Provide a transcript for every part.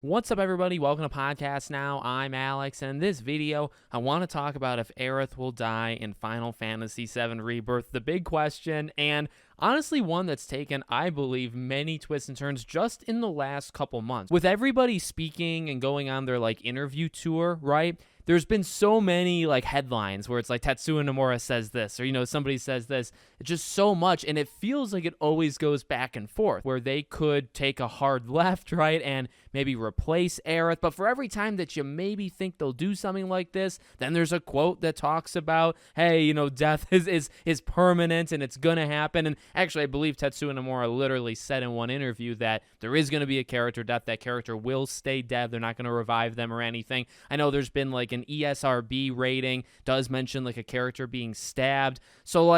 What's up, everybody? Welcome to Podcast Now. I'm Alex, and in this video, I want to talk about if Aerith will die in Final Fantasy VII Rebirth, the big question, and honestly one that's taken, I believe, many twists and turns just in the last couple months. With everybody speaking and going on their, interview tour, right? There's been so many, headlines where it's like Tetsuya Nomura says this, or, somebody says this. It's just so much, and it feels like it always goes back and forth, where they could take a hard left, right, and maybe replace Aerith, but for every time that you maybe think they'll do something like this, then there's a quote that talks about, hey, death is permanent and it's gonna happen. And actually, I believe Tetsuya Nomura literally said in one interview that there is gonna be a character death. That character will stay dead. They're not gonna revive them or anything. I know there's been an ESRB rating does mention a character being stabbed. So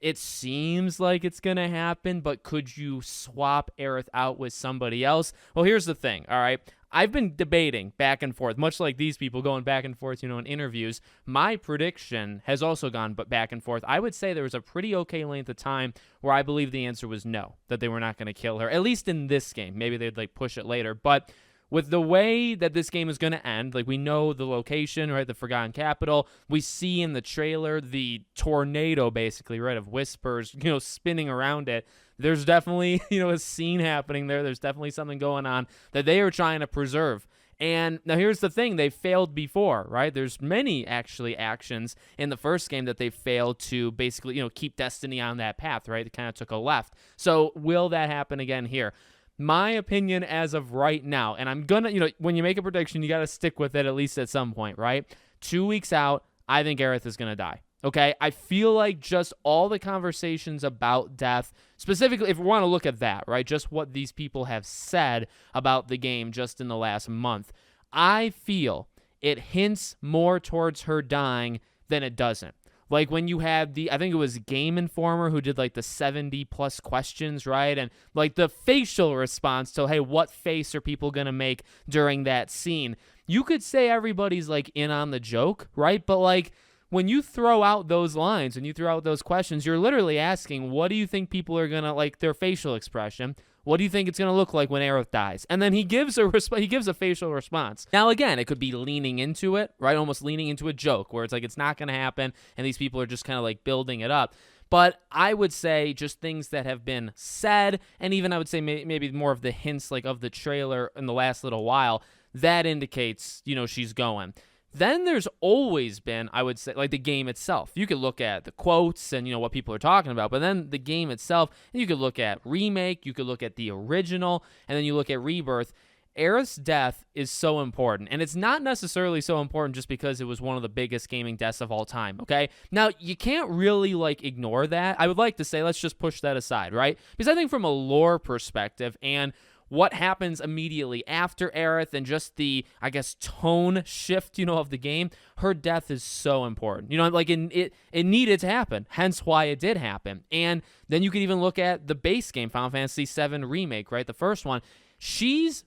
it seems like it's going to happen, but could you swap Aerith out with somebody else? Well, here's the thing, all right? I've been debating back and forth, much like these people going back and forth, in interviews. My prediction has also gone back and forth. I would say there was a pretty okay length of time where I believe the answer was no, that they were not going to kill her, at least in this game. Maybe they'd push it later, but with the way that this game is going to end, we know the location, right, the Forgotten Capital. We see in the trailer the tornado, basically, right, of whispers, spinning around it. There's definitely, a scene happening there. There's definitely something going on that they are trying to preserve. And now here's the thing. They failed before, right? There's many, actually, actions in the first game that they failed to basically, keep Destiny on that path, right? It kind of took a left. So will that happen again here? My opinion as of right now, and I'm gonna, when you make a prediction, you got to stick with it at least at some point, right? 2 weeks out, I think Aerith is gonna die. Okay, I feel like just all the conversations about death, specifically, if we want to look at that, right, just what these people have said about the game just in the last month, I feel it hints more towards her dying than it doesn't. When you had I think it was Game Informer who did the 70 plus questions, right? And the facial response to, hey, what face are people going to make during that scene? You could say everybody's in on the joke, right? But when you throw out those lines and you throw out those questions, you're literally asking, what do you think people are going to their facial expression? What do you think it's going to look like when Aerith dies? And then he gives a facial response. Now, again, it could be leaning into it, right? Almost leaning into a joke where it's not going to happen and these people are just kind of building it up. But I would say just things that have been said, and even I would say maybe more of the hints of the trailer in the last little while, that indicates, she's going. Then there's always been, I would say, the game itself. You could look at the quotes and, what people are talking about, but then the game itself, and you could look at Remake, you could look at the original, and then you look at Rebirth. Aerith's death is so important, and it's not necessarily so important just because it was one of the biggest gaming deaths of all time, okay? Now, you can't really, ignore that. I would like to say let's just push that aside, right? Because I think from a lore perspective and what happens immediately after Aerith and just the, I guess, tone shift, of the game, her death is so important. It needed to happen, hence why it did happen. And then you could even look at the base game, Final Fantasy VII Remake, right? The first one. She's,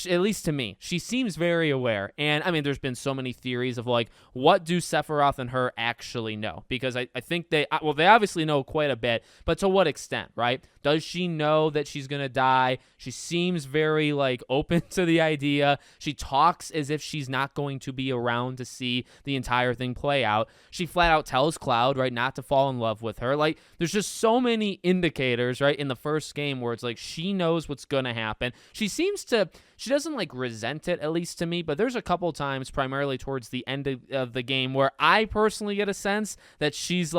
at least to me, she seems very aware. And, I mean, there's been so many theories of, what do Sephiroth and her actually know? Because I think they obviously know quite a bit, but to what extent, right? Does she know that she's going to die? She seems very, open to the idea. She talks as if she's not going to be around to see the entire thing play out. She flat out tells Cloud, right, not to fall in love with her. There's just so many indicators, right, in the first game where it's she knows what's going to happen. She doesn't resent it, at least to me, but there's a couple times, primarily towards the end of the game, where I personally get a sense that she's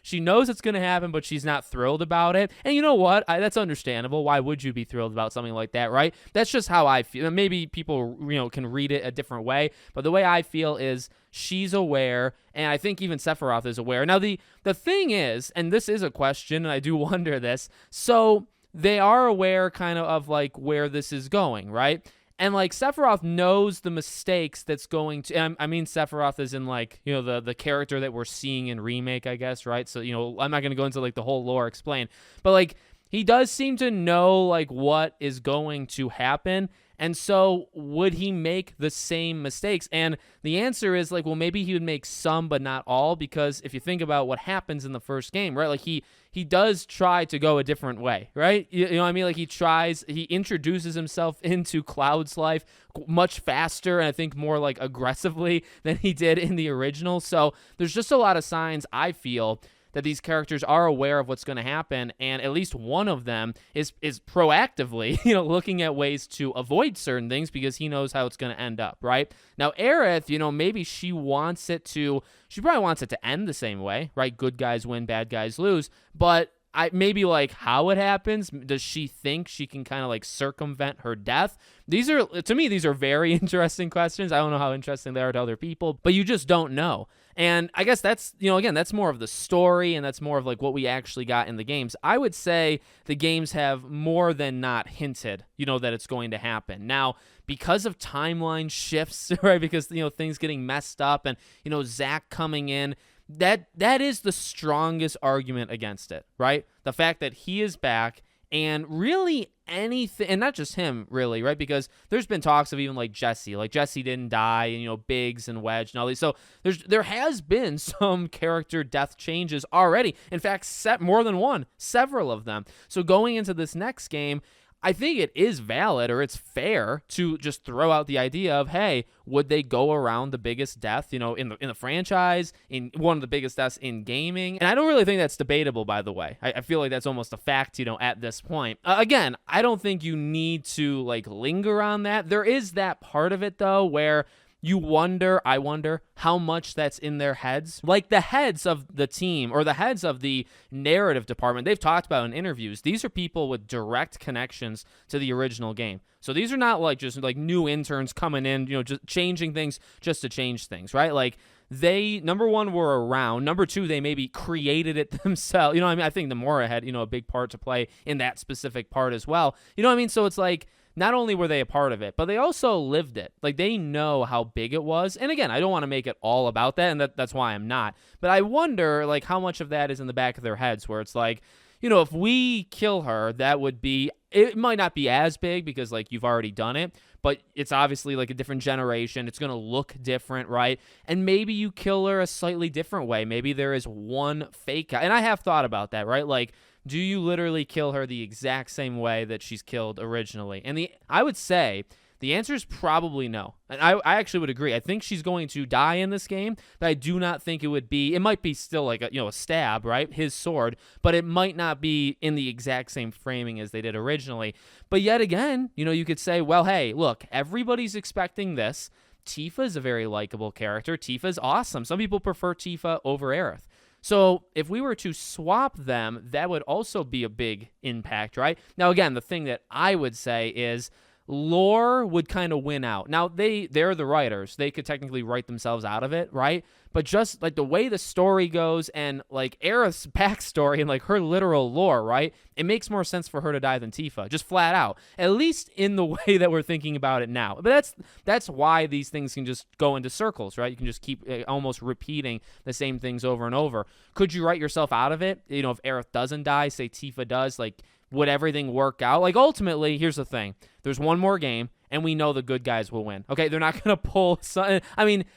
she knows it's going to happen, but she's not thrilled about it. And you know what? That's understandable. Why would you be thrilled about something like that, right? That's just how I feel. Maybe people, can read it a different way, but the way I feel is she's aware, and I think even Sephiroth is aware. Now, the thing is, and this is a question, and I do wonder this, so they are aware kind of where this is going, right? And Sephiroth knows the mistakes that's going to, and I mean Sephiroth is in the character that we're seeing in Remake, I guess, right? So, I'm not going to go into the whole lore explain, but he does seem to know what is going to happen. And so would he make the same mistakes? And the answer is like, well, maybe he would make some, but not all, because if you think about what happens in the first game, right? Like he does try to go a different way, right? You know what I mean? Like he introduces himself into Cloud's life much faster and I think more like aggressively than he did in the original. So there's just a lot of signs, I feel, that these characters are aware of what's going to happen, and at least one of them is proactively, looking at ways to avoid certain things because he knows how it's going to end up, right? Now, Aerith, maybe she probably wants it to end the same way, right? Good guys win, bad guys lose, but maybe like how it happens. Does she think she can kind of like circumvent her death? To me, these are very interesting questions. I don't know how interesting they are to other people, but you just don't know. And I guess that's, again, that's more of the story and that's more of like what we actually got in the games. I would say the games have more than not hinted, that it's going to happen. Now, because of timeline shifts, right? Because, things getting messed up and, Zack coming in, that is the strongest argument against it, right? The fact that he is back and really anything, and not just him really, right? Because there's been talks of even like Jesse didn't die, and Biggs and Wedge and all these. So there has been some character death changes already. In fact, more than one, several of them. So going into this next game, I think it is valid, or it's fair to just throw out the idea of, hey, would they go around the biggest death, in the franchise, in one of the biggest deaths in gaming? And I don't really think that's debatable, by the way. I feel like that's almost a fact, at this point. Again, I don't think you need to like linger on that. There is that part of it though, where I wonder how much that's in their heads. Like the heads of the team or the heads of the narrative department, they've talked about in interviews, these are people with direct connections to the original game. So these are not like just like new interns coming in, just changing things just to change things, right? Like they, number one, were around. Number two, they maybe created it themselves. I think Nomura had, a big part to play in that specific part as well. So it's like, not only were they a part of it, but they also lived it. Like they know how big it was. And again, I don't want to make it all about that, and that's why I'm not. But I wonder like how much of that is in the back of their heads where it's like, if we kill her, it might not be as big because like you've already done it, but it's obviously like a different generation. It's going to look different, right? And maybe you kill her a slightly different way. Maybe there is one fake, and I have thought about that, right? Like, do you literally kill her the exact same way that she's killed originally? And I would say the answer is probably no. And I actually would agree. I think she's going to die in this game, but I do not think it might be still like a stab, right? His sword, but it might not be in the exact same framing as they did originally. But yet again, you could say, well, hey, look, everybody's expecting this. Tifa's a very likable character. Tifa's awesome. Some people prefer Tifa over Aerith. So if we were to swap them, that would also be a big impact, right? Now, again, the thing that I would say is lore would kind of win out. Now, they're the writers. They could technically write themselves out of it, right? But just like the way the story goes and like Aerith's backstory and like her literal lore, right? It makes more sense for her to die than Tifa, just flat out. At least in the way that we're thinking about it now. But that's why these things can just go into circles, right? You can just keep almost repeating the same things over and over. Could you write yourself out of it? If Aerith doesn't die, say Tifa does, like would everything work out? Like ultimately, here's the thing. There's one more game. And we know the good guys will win. Okay, they're not going to pull some,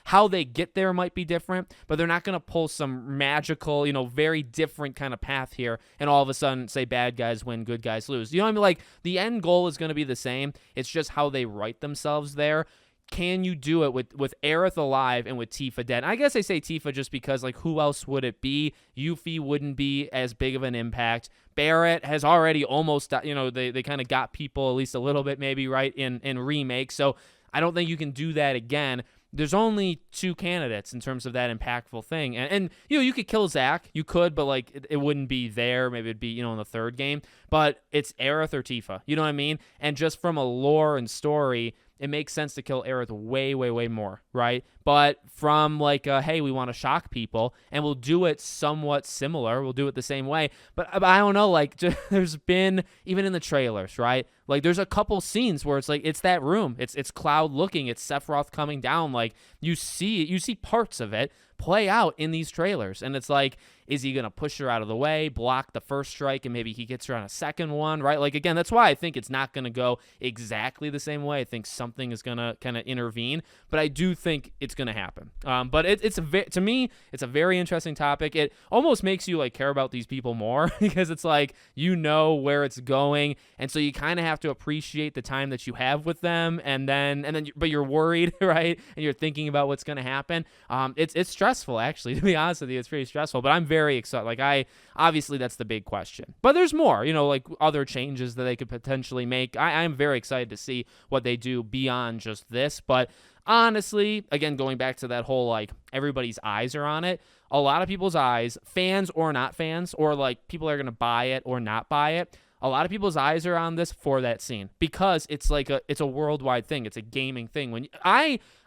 how they get there might be different, but they're not going to pull some magical, very different kind of path here and all of a sudden say bad guys win, good guys lose. Like the end goal is going to be the same. It's just how they write themselves there. Can you do it with Aerith alive and with Tifa dead? And I guess I say Tifa just because, like, who else would it be? Yuffie wouldn't be as big of an impact. Barrett has already almost, they kind of got people at least a little bit maybe, right, in remake. So I don't think you can do that again. There's only two candidates in terms of that impactful thing. And you could kill Zack. You could, but, like, it wouldn't be there. Maybe it'd be, in the third game. But it's Aerith or Tifa. You know what I mean? And just from a lore and story, it makes sense to kill Aerith way, way, way more, right? But from like, hey, we want to shock people, and we'll do it somewhat similar. We'll do it the same way. But I don't know, like, there's been, even in the trailers, right? Like there's a couple scenes where it's like it's that room, it's Cloud looking, it's Sephiroth coming down. Like you see parts of it play out in these trailers, and it's like, is he gonna push her out of the way, block the first strike, and maybe he gets her on a second one, right? Like again, that's why I think it's not gonna go exactly the same way. I think something is gonna kind of intervene, but I do think it's gonna happen. But to me, it's a very interesting topic. It almost makes you like care about these people more because it's like you know where it's going, and so you kind of have to appreciate the time that you have with them, and then but you're worried, right? And you're thinking about what's gonna happen. It's stressful, actually, to be honest with you. It's pretty stressful, but I'm very excited. Like obviously that's the big question, but there's more, like other changes that they could potentially make. I'm very excited to see what they do beyond just this. But honestly, again, going back to that whole like everybody's eyes are on it, a lot of people's eyes, fans or not fans, or like people are gonna buy it or not buy it, a lot of people's eyes are on this for that scene because it's like it's a worldwide thing. It's a gaming thing. When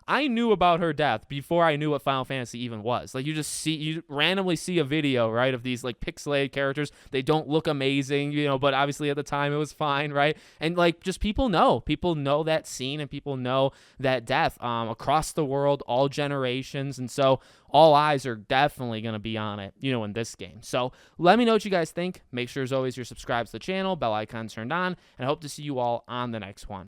I knew about her death before I knew what Final Fantasy even was. Like you randomly see a video, right, of these like pixelated characters. They don't look amazing, but obviously at the time it was fine, right? And like just people know that scene, and people know that death across the world, all generations. And so all eyes are definitely going to be on it, in this game. So let me know what you guys think. Make sure as always you're subscribed to the channel, bell icon turned on, and I hope to see you all on the next one.